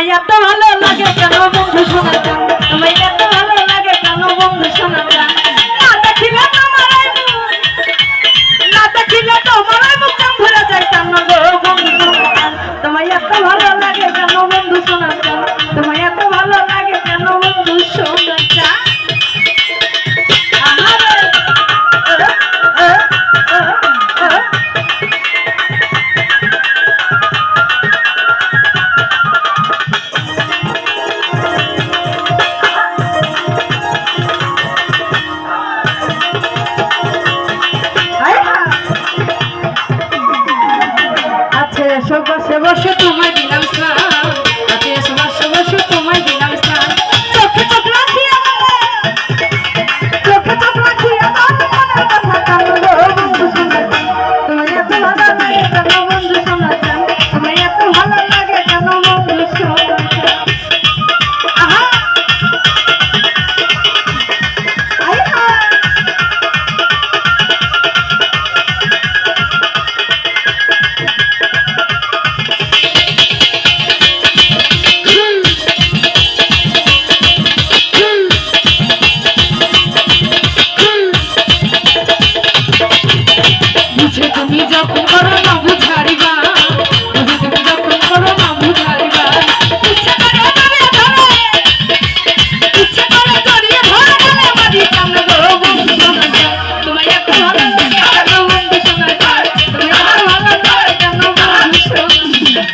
তোমায় এত ভালো লাগে কেন বন্ধু শোনা যান, তোমায় এত ভালো লাগে কেন বন্ধু শোনা যান। না দেখিলে তোমার না দেখিলে তোমার মুখ ভরে যায় কেন গো বন্ধু শোনা যান। তোমায় এত ভালো লাগে কেন বন্ধু শোনা যান, তোমায় এত ভালো লাগে কেন বন্ধু শোনা যান। বসে বসে তোমায় দিলাম স্নান, বসে বসে তোমায় দিলাম স্নান। চোখে চোখ রাখিয়া চোখে চোখ রাখিয়া মনের কথা কাঁদো বন্ধু শোনা যান। তোমায় এত ভালো লাগে কেন বন্ধু শোনা যান, তোমায় এত ভালো লাগে কেন বন্ধু শোনা যান। আহা তুমি যখন করো না বুঝারিবা, তুমি যখন করো না বুঝারিবা, ইচ্ছা করে জড়িয়ে ধরে, ইচ্ছা করে জড়িয়ে ধরে গেলে বাড়ি কেন গো বন্ধু শোনা যান। তোমায় এত ভালো লাগে কেন বন্ধু শোনা যান, তোমায় এত ভালো লাগে কেন বন্ধু শোনা যান।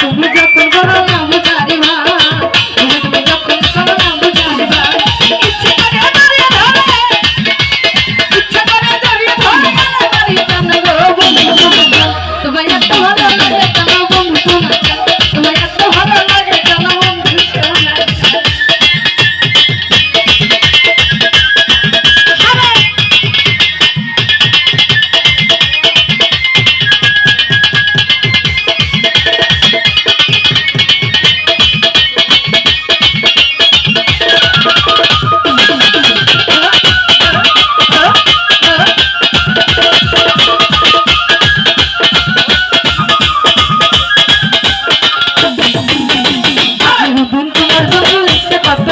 তুমি যখন করো না বুঝারিবা, তুমি যখন করো না বুঝারিবা, ইচ্ছে করে জড়িয়ে ধরে, ইচ্ছে করে জড়িয়ে ধরে গেলে বাড়ি কেন গো বন্ধু শোনা যান। তোমায় এত ভালো লাগে কেন বন্ধু শোনা যান, তোমায় এত ভালো লাগে কেন বন্ধু শোনা যান। তোমার জন্য লিখতে কত